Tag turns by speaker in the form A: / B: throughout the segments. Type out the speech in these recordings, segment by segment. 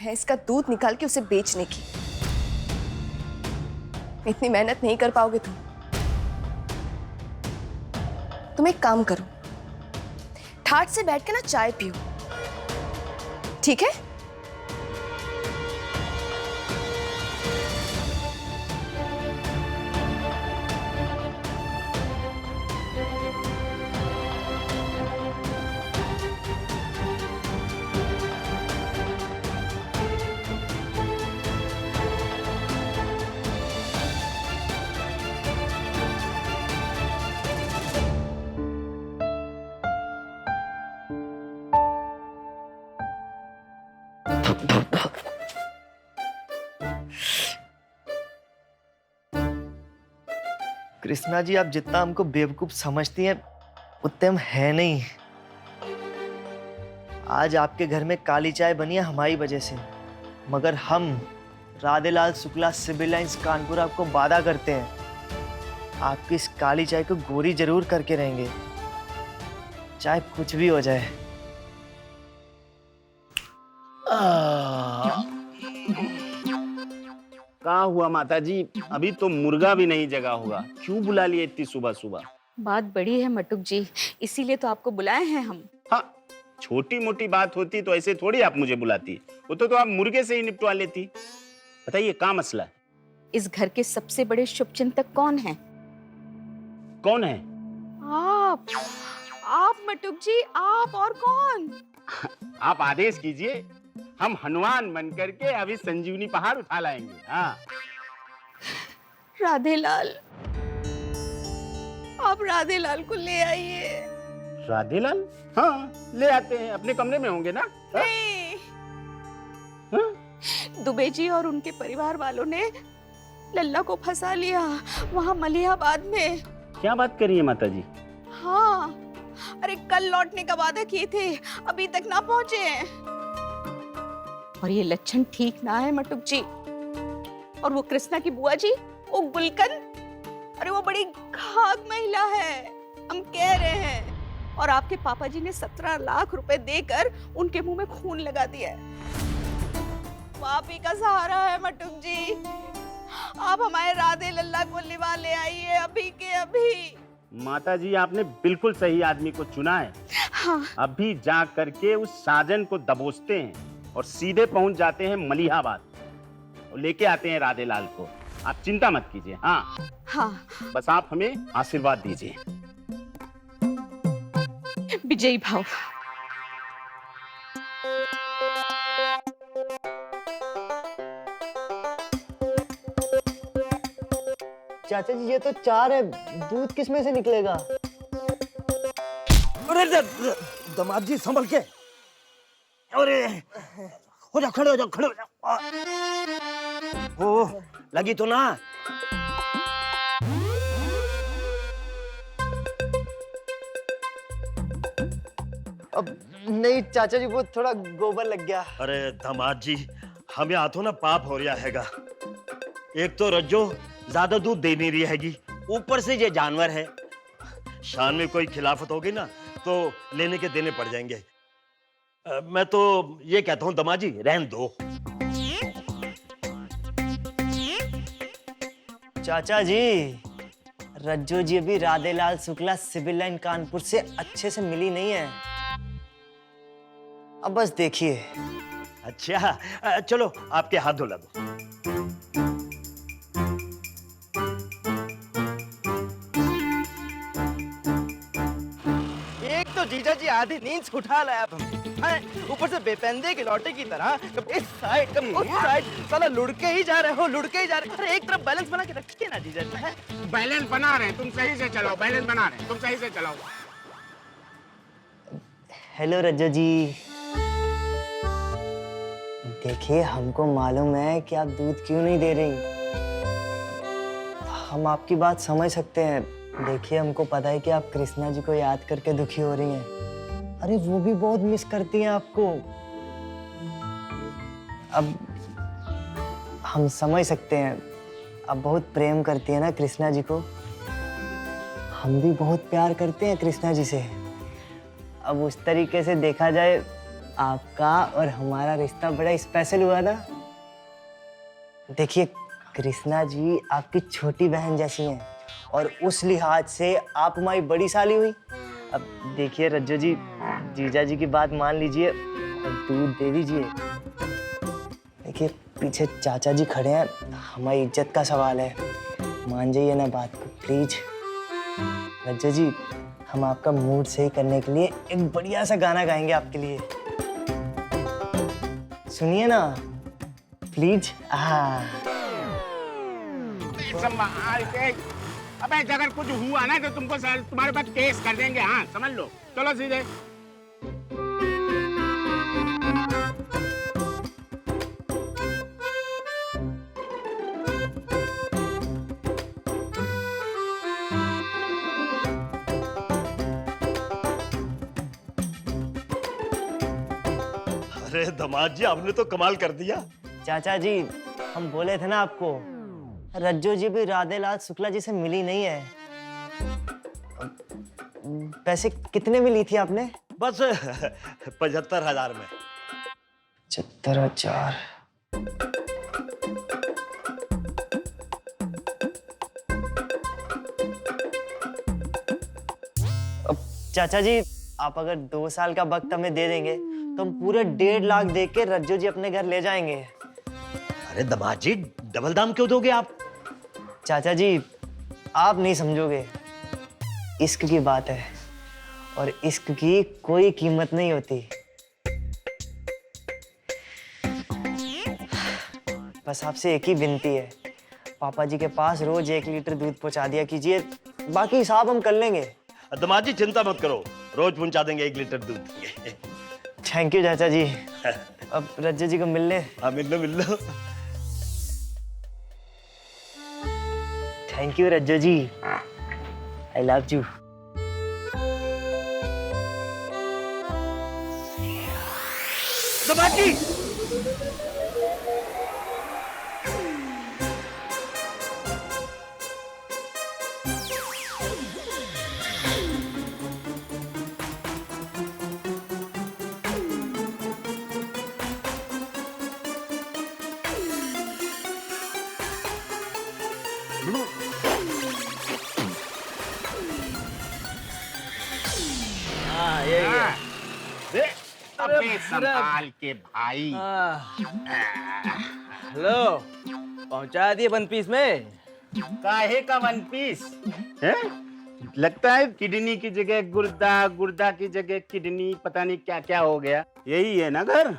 A: भैंस का दूध निकाल के उसे बेचने की। इतनी मेहनत नहीं कर पाओगे तुम एक काम करो, ठाट से बैठ के ना चाय पियो, ठीक है?
B: कृष्णा जी, आप जितना हमको बेवकूफ समझती हैं उतने हम है नहीं। आज आपके घर में काली चाय बनी है हमारी वजह से, मगर हम राधेलाल शुक्ला सिविल लाइंस कानपुर आपको वादा करते हैं आपकी इस काली चाय को गोरी जरूर करके रहेंगे, चाहे कुछ भी हो जाए।
C: कहाँ हुआ माता जी? अभी तो मुर्गा भी नहीं जगा होगा, क्यों बुला लिए इतनी सुबह सुबह?
D: बात बड़ी है मटुक जी, इसीलिए तो आपको बुलाए हैं हम।
C: हाँ, छोटी मोटी बात होती तो ऐसे थोड़ी आप मुझे बुलाती, वो तो आप मुर्गे से ही निपटवा लेती। बताइए क्या मसला है?
D: इस घर के सबसे बड़े शुभचिंतक कौन हैं?
C: कौन है?
D: आप मटुक जी, आप और कौन?
C: आप आदेश कीजिए, हम हनुमान बन करके अभी संजीवनी पहाड़ उठा लाएंगे। हाँ,
D: राधेलाल, आप राधेलाल को ले आइए।
C: राधेलाल? हाँ, ले आते हैं, अपने कमरे में होंगे ना? हाँ?
D: नहीं,
C: हाँ?
D: दुबे जी और उनके परिवार वालों ने लल्ला को फंसा लिया वहाँ मलिहाबाद में।
C: क्या बात करिए माता जी?
D: हाँ, अरे कल लौटने का वादा किए थे, अभी तक ना पहुंचे हैं। और ये लक्षण ठीक ना है मटुक जी। और वो कृष्णा की बुआ जी, वो गुलकन, अरे वो बड़ी घात महिला है, हम कह रहे हैं। और आपके पापा जी ने 17 लाख रुपए देकर उनके मुंह में खून लगा दिया है। आप ही का सहारा है मटुक जी, आप हमारे राधे लल्ला को लिवा ले आइए अभी के अभी।
C: माता जी, आपने बिल्कुल सही आदमी को चुना है।
D: हाँ।
C: अभी जा करके उस साजन को दबोचते हैं और सीधे पहुंच जाते हैं मलिहाबाद और लेके आते हैं राधेलाल को। आप चिंता मत कीजिए। हाँ
D: हाँ,
C: बस आप हमें आशीर्वाद दीजिए।
D: विजयी भाव।
B: चाचा जी, ये तो 4 है, दूध किसमें से निकलेगा?
E: अरे दामाद जी संभल के, अरे हो जाओ, खड़े हो जाओ, खड़े हो जाओ। ओ, लगी तो ना?
B: अब नहीं चाचा जी, वो थोड़ा गोबर लग गया।
E: अरे दामाद जी, हमें हाथों ना पाप हो रहा हैगा। एक तो रज्जो ज्यादा दूध दे नहीं रही हैगी, ऊपर से ये जानवर है। शान में कोई खिलाफत होगी ना तो लेने के देने पड़ जाएंगे। मैं तो ये कहता हूँ दामाद जी, रहन दो।
B: चाचा जी, रज्जो जी अभी राधेलाल शुक्ला सिविल लाइन कानपुर से अच्छे से मिली नहीं है, अब बस देखिए।
E: अच्छा चलो, आपके हाथ धुला दो।
F: एक तो जीजा जी आधी नींद से उठा लाया तुम, ऊपर से बेपंदे के लौटे की तरह कब इस साइड कब उस साइड, साला लुढ़के ही जा रहे हो, लुढ़के ही जा रहे हो। अरे एक तरफ बैलेंस बना के रखिए ना जीजा जी।
C: बैलेंस बना रहे हैं, तुम सही से चलाओ। बैलेंस बना रहे हैं, तुम सही से चलाओ।
B: हेलो रज्जो जी, देखिए हमको मालूम है कि आप दूध क्यों नहीं दे रही, हम आपकी बात समझ सकते हैं। देखिए हमको पता है कि आप कृष्णा जी को याद करके दुखी हो रही हैं, अरे वो भी बहुत मिस करती हैं आपको। अब हम समझ सकते हैं, आप बहुत प्रेम करती हैं ना कृष्णा जी को, हम भी बहुत प्यार करते हैं कृष्णा जी से। अब उस तरीके से देखा जाए आपका और हमारा रिश्ता बड़ा स्पेशल हुआ ना। देखिए कृष्णा जी आपकी छोटी बहन जैसी हैं और उस लिहाज से आप हमारी बड़ी साली हुई। अब देखिए रज्जो जी, जीजा जी की बात मान लीजिए और दूध दे दीजिए। देखिए पीछे चाचा जी खड़े हैं, हमारी इज्जत का सवाल है, मान जाइए ना बात को प्लीज। रज्जो जी हम आपका मूड सही करने के लिए एक बढ़िया सा गाना गाएंगे आपके लिए, सुनिए ना प्लीज।
C: अबे अगर कुछ हुआ ना तो तुमको तुम्हारे पास केस कर देंगे। हाँ समझ लो, चलो सीधे।
E: अरे दामाद जी आपने तो कमाल कर दिया।
B: चाचा जी हम बोले थे ना आपको, रज्जो जी भी राधेलाल शुक्ला जी से मिली नहीं है। पैसे कितने में ली थी आपने?
E: बस 75,000 में।
B: 75,000। अब चाचा जी आप अगर 2 साल का वक्त हमें दे देंगे तो हम पूरे 1.5 लाख दे के रज्जो जी अपने घर ले जाएंगे।
E: अरे दामाद जी डबल दाम क्यों दोगे आप?
B: चाचा जी आप नहीं समझोगे, इश्क की बात है और इश्क की कोई कीमत नहीं होती। बस आपसे एक ही विनती है, पापा जी के पास रोज 1 लीटर दूध पहुंचा दिया कीजिए, बाकी हिसाब हम कर लेंगे।
E: दामाद जी चिंता मत करो, रोज पहुंचा देंगे 1 लीटर दूध।
B: थैंक यू चाचा जी। अब रज्जो जी को मिल ले।
E: हाँ मिल लो।
B: Thank you Rajjo ji, I love you.
E: दामाद जी
C: अबे संभाल के भाई।
F: हेलो, पहुंचा दिए वन पीस में।
C: काहे का वन पीस है? लगता है किडनी की जगह गुर्दा, गुर्दा की जगह किडनी, पता नहीं क्या क्या हो गया। यही है ना घर?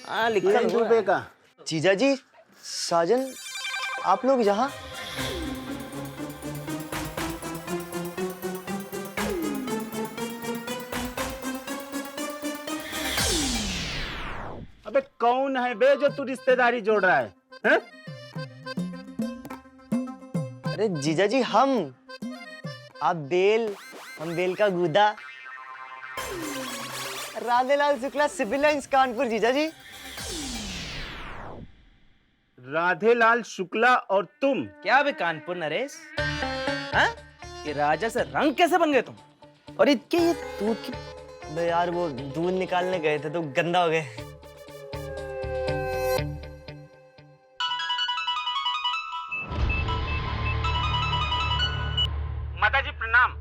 F: हाँ लिखा
C: 3 रुपए का।
B: जीजा जी, साजन आप लोग यहाँ?
C: अबे कौन है बे जो तू रिश्तेदारी जोड़ रहा है? हैं?
B: अरे जीजा जी हम, आप बेल, हम बेल का गूदा। राधेलाल शुक्ला सिविल लाइंस कानपुर जीजा जी।
C: राधेलाल शुक्ला और तुम?
F: क्या बे कानपुर नरेश? हाँ? ये राजा से रंग कैसे बन गए तुम? और ये दूध की।
B: बे यार वो दूध निकालने गए थे तो गंदा हो गए।
C: माता जी प्रणाम।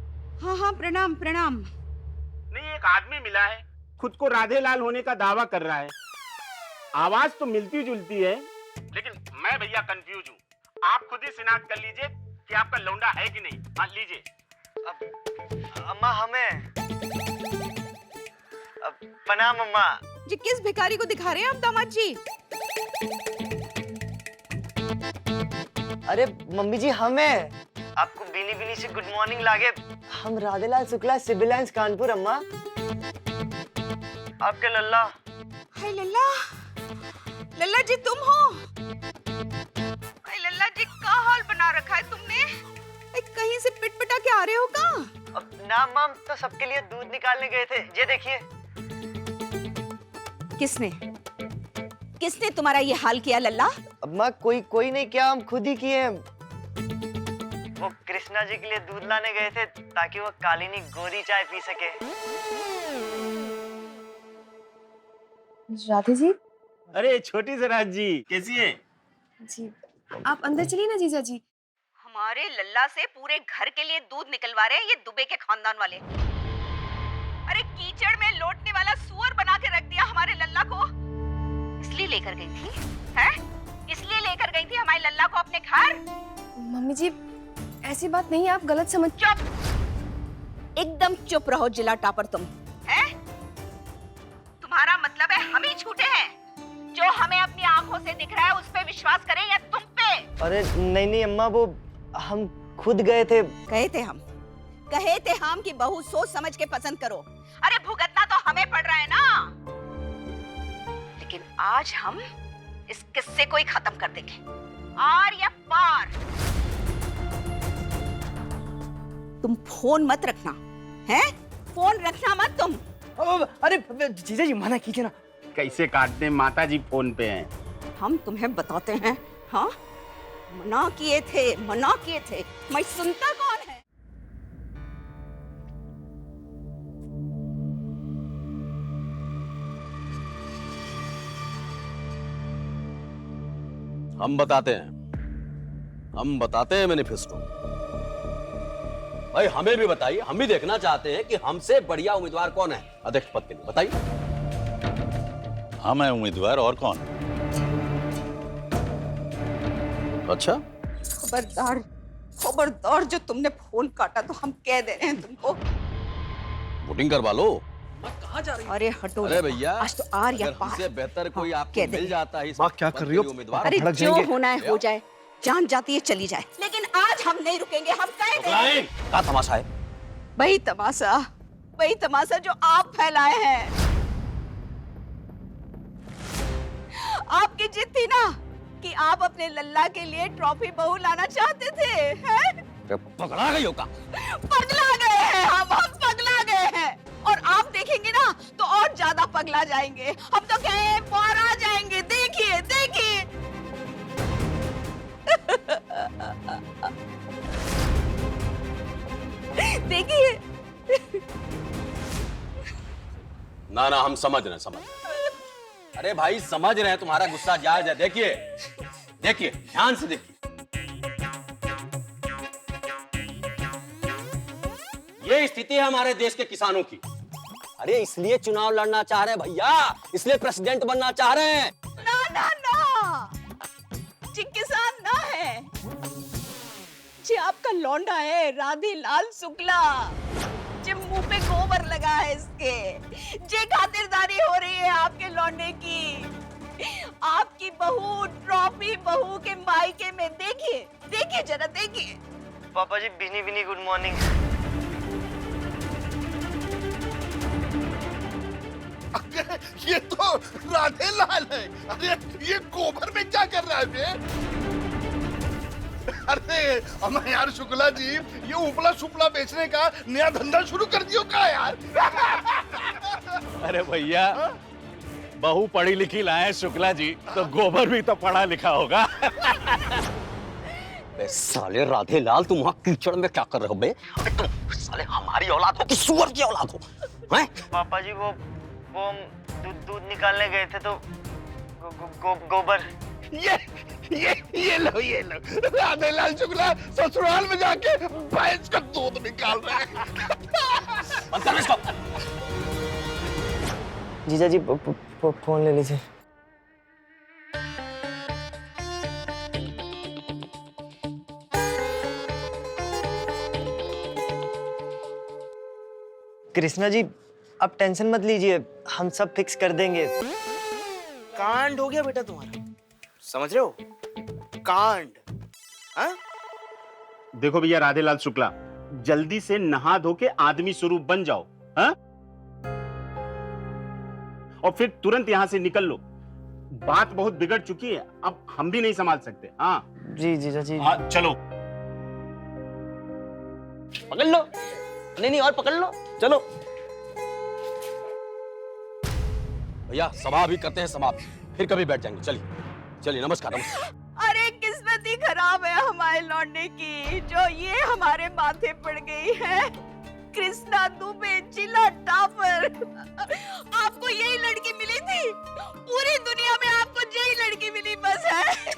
D: हाँ हाँ प्रणाम प्रणाम।
C: नहीं, एक आदमी मिला है, खुद को राधेलाल होने का दावा कर रहा है। आवाज तो मिलती जुलती है, लेकिन मैं भैया कंफ्यूज हूँ। आप खुद ही शिनाख्त कर लीजिए कि आपका लौंडा है कि नहीं। हाँ लीजिए।
B: अम्मा हमें प्रणाम अम्मा।
D: जी किस भिखारी को दिखा रहे हैं आप दामाद जी?
B: अरे मम्मी जी हमें, आपको बीनी बीनी से गुड मॉर्निंग लागे। हम राधेलाल शुक्ला सिविल लाइंस कानपुर अम्मा, आपके लल्ला।
D: हाय लल्ला, लल्ला जी तुम हो? हाय लल्ला जी का हाल बना रखा है तुमने? कहीं से पिटपिटा के आ रहे हो का?
B: अब ना माम तो सबके लिए दूध निकालने गए थे, ये देखिए।
D: किसने किसने तुम्हारा ये हाल किया लल्ला?
B: अम्मा कोई नहीं किया, हम खुद ही किए। वो कृष्णा जी के लिए दूध लाने गए थे ताकि वो कालीनी गोरी चाय पी सके।
A: राधे जी।
C: अरे छोटी सराज जी, कैसी है?
A: जी आप अंदर चलिए ना जीजा जी।
D: हमारे लल्ला से पूरे घर के लिए दूध निकलवा रहे हैं ये दुबे के खानदान वाले। अरे कीचड़ में लौटने वाला सुअर बना के रख दिया हमारे लल्ला को। इसलिए लेकर गई थी, हैं? इसलिए लेकर गई थी हमारे लल्ला को अपने घर।
A: मम्मी जी ऐसी बात नहीं है, आप गलत समझ।
D: चुप, एकदम चुप रहो जिला टापर तुम, हैं? तुम्हारा मतलब है हम ही झूठे हैं? जो हमें अपनी आंखों से दिख रहा है उस पे विश्वास करें या तुम पे?
B: अरे नहीं नहीं अम्मा, वो हम खुद गए थे।
D: कहे थे हम कि बहू सोच समझ के पसंद करो। अरे भुगतना तो हमें पड़ रहा है ना। लेकिन आज हम इस किस्से को ही खत्म कर देंगे, आर या पार। तुम फोन मत रखना, हैं? फोन रखना मत तुम।
F: अरे जीजा जी मना कीजिए ना।
C: कैसे काटते हैं, माता जी फोन पे हैं।
D: हम तुम्हें बताते हैं, हाँ? मना किए थे। मैं सुनता कौन है?
G: हम बताते हैं मैनिफेस्टो। भाई हमें भी बताइए, हम भी देखना चाहते हैं कि हमसे बढ़िया उम्मीदवार कौन है अध्यक्ष पद के लिए। बताइए।
H: हम हैं उम्मीदवार, और कौन?
G: अच्छा,
D: खबरदार जो तुमने फोन काटा तो हम कह दे रहे हैं तुमको।
G: वोटिंग करवा लो।
D: अरे हटो।
G: अरे भैया,
D: आज तो आर या
G: अगर
D: पार।
G: हमसे बेहतर कोई आपको
D: कह दे।
G: मिल जाता है इस
F: माँ, क्या
G: पद
F: कर
G: के
F: रही हो?
G: लिए उम्मीदवार।
D: अरे
F: भड़क
D: जो
F: जाएंगे।
D: होना है हो जाए, जान जाती है चली जाए, लेकिन आज हम नहीं रुकेंगे। हम कह दे रहे हैं।
G: क्या तमाशा है?
D: वही तमाशा जो आप फैलाए हैं। आपकी जिद थी ना कि आप अपने लल्ला के लिए ट्रॉफी बहू लाना चाहते थे, हैं?
G: पकड़ा गई हो का?
D: पगला गए हैं हम पगला गए हैं। और आप देखेंगे ना तो और ज्यादा पगला जाएंगे। हम तो कहे पार आ जाएंगे। देखिए देखिए। देखिए।
G: ना हम समझ रहे हैं। अरे भाई समझ रहे हैं, तुम्हारा गुस्सा जायज है। देखिए ध्यान से देखिए। ये स्थिति है हमारे देश के किसानों की। अरे इसलिए चुनाव लड़ना चाह रहे हैं भैया, इसलिए प्रेसिडेंट बनना चाह रहे हैं।
D: ना जी किसान ना है जी, आपका लौंडा है राधे लाल शुक्ला। जी मुंह पे गोबर लगा है इसके। जी खातिरदारी हो रही है आपके लौंडे की। आपकी बहू ट्रॉफी बहू के मायके में। देखिए जरा देखिए।
B: पापा जी बिनी गुड मॉर्निंग।
I: ये तो राधे लाल है। अरे ये गोबर में क्या कर रहा है बे? अरे अम्मा यार शुक्ला जी, ये उपला सुपला बेचने का नया धंधा शुरू कर दियो का यार?
H: अरे भैया, बहू पढ़ी लिखी लाए शुक्ला जी, तो गोबर भी तो पढ़ा लिखा होगा।
G: बे साले राधे लाल, तुम वहां कीचड़ में क्या कर रहे हो बे? अबे तुम साले हमारी औलाद हो कि सुअर की औलाद हो? हैं?
B: पापा जी वो हम दूध निकालने गए थे तो गोबर।
I: ये लो राधे लाल शुक्ला ससुराल में जाके भैंस का दूध निकाल रहे हैं।
G: बंद कर इसको।
B: जीजा जी फोन ले लीजिए। कृष्णा जी आप टेंशन मत लीजिए, हम सब फिक्स कर देंगे।
F: कांड हो गया बेटा तुम्हारा, समझ रहे हो? कांड। हाँ?
C: देखो भैया राधे लाल शुक्ला, जल्दी से नहा धो के आदमी स्वरूप बन जाओ, हाँ? और फिर तुरंत यहाँ से निकल लो। बात बहुत बिगड़ चुकी है, अब हम भी नहीं संभाल सकते। हाँ
B: जी जीजा जी।
C: हाँ चलो।
F: पकड़ लो। नहीं और पकड़ लो, चलो।
G: भैया सभा भी करते हैं समाप्त, फिर कभी बैठ जाएंगे। चलिए नमस्कार।
D: अरे किस्मत ही खराब है हमारे लौंडे की, जो ये हमारे माथे पड़ गई है। कृष्णा दुबे जिला टॉपर। आपको यही लड़की मिली थी, पूरी दुनिया में आपको यही लड़की मिली बस है।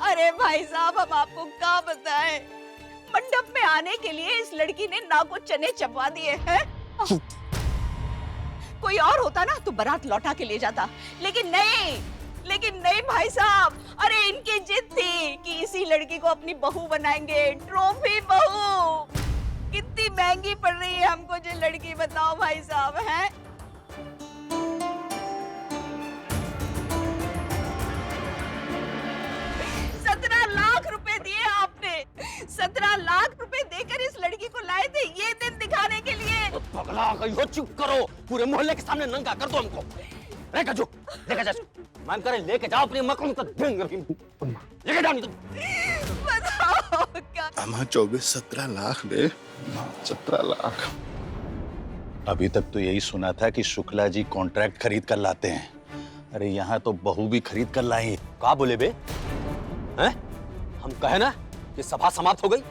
D: अरे भाई साहब, हम आपको क्या बताएं, मंडप में आने के लिए इस लड़की ने ना को चने चबवा दिए हैं। कोई और होता ना तो बारात लौटा के ले जाता, लेकिन नहीं भाई साहब। अरे इनकी जिद थी कि इसी लड़की को अपनी बहू बनाएंगे, ट्रॉफी बहू। कितनी महंगी पड़ रही है हमको जो लड़की, बताओ भाई साहब हैं। 17 लाख रुपए दिए आपने, 17 लाख रुपए देकर इस लड़की को लाए थे ये दिन दिखाने के लिए।
G: पगला गई हो, चुप करो, पूरे मोहल्ले के सामने नंगा कर दो हमको। लेके जा, मैम करे लेके जाओ अपनी मकलूम तो लेके जाओ, नहीं तो
D: बताओ क्या।
I: 24-17 लाख दे, 17 लाख।
H: अभी तक तो यही सुना था कि शुक्ला जी कॉन्ट्रैक्ट खरीद कर लाते हैं, अरे यहाँ तो बहू भी खरीद कर लाई।
G: क्या बोले बे? हैं? हम कहे ना कि सभा समाप्त हो गई,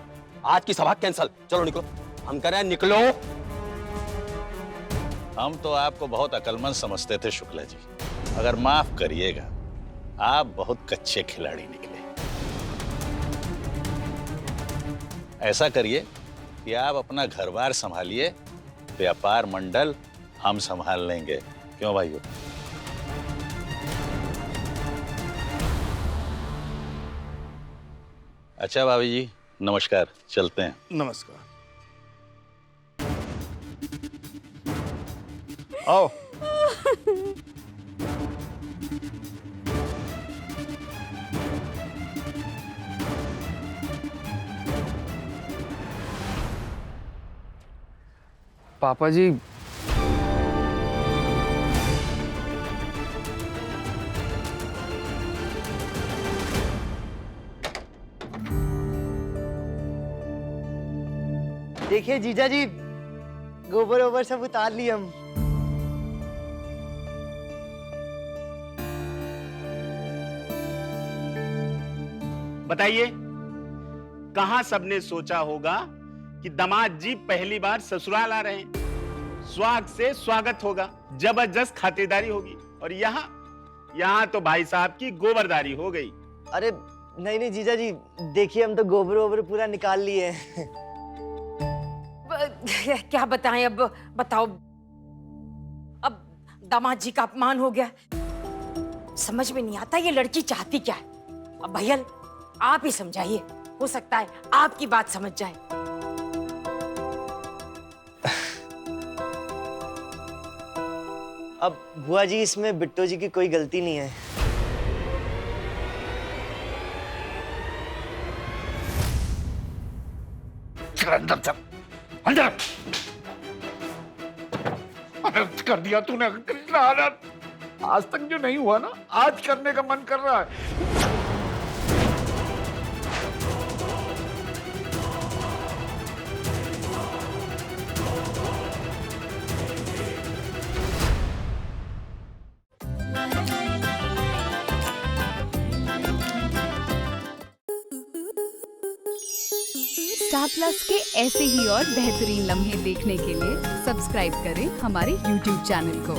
G: आज की सभा कैंसल। चलो निकलो, हम कह रहे हैं निकलो।
H: हम तो आपको बहुत अक्लमंद समझते थे शुक्ला जी, अगर माफ करिएगा, आप बहुत कच्चे खिलाड़ी निकले। ऐसा करिए कि आप अपना घर-बार संभालिए, व्यापार मंडल हम संभाल लेंगे। क्यों भाइयों? अच्छा भाभी जी, नमस्कार, चलते हैं।
I: नमस्कार। आओ।
J: पापा जी,
B: देखिए जीजा जी, गोबर वोबर सब उतार लिए हम।
C: बताइए, कहां सबने सोचा होगा कि दामाद जी पहली बार ससुराल आ रहे हैं, स्वाग से स्वागत होगा, जबरदस्त खातिरदारी होगी, और यहाँ तो भाई साहब की गोबरदारी हो गई।
B: अरे नहीं जीजा जी, देखिए हम तो गोबर वोबर पूरा निकाल लिए हैं।
K: क्या बताएं अब, बताओ। अब दामाद जी का अपमान हो गया, समझ में नहीं आता ये लड़की चाहती क्या है। अब भैया आप ही समझाइए, हो सकता है आपकी बात समझ जाए।
B: अब बुआ जी, इसमें बिट्टो जी की कोई गलती नहीं है।
I: अंदर चल, अंदर। अनर्थ कर दिया तूने कृष्णा, अनर्थ। आज तक जो नहीं हुआ ना, आज करने का मन कर रहा है।
L: स्टार प्लस के ऐसे ही और बेहतरीन लम्हे देखने के लिए सब्सक्राइब करें हमारे YouTube चैनल को।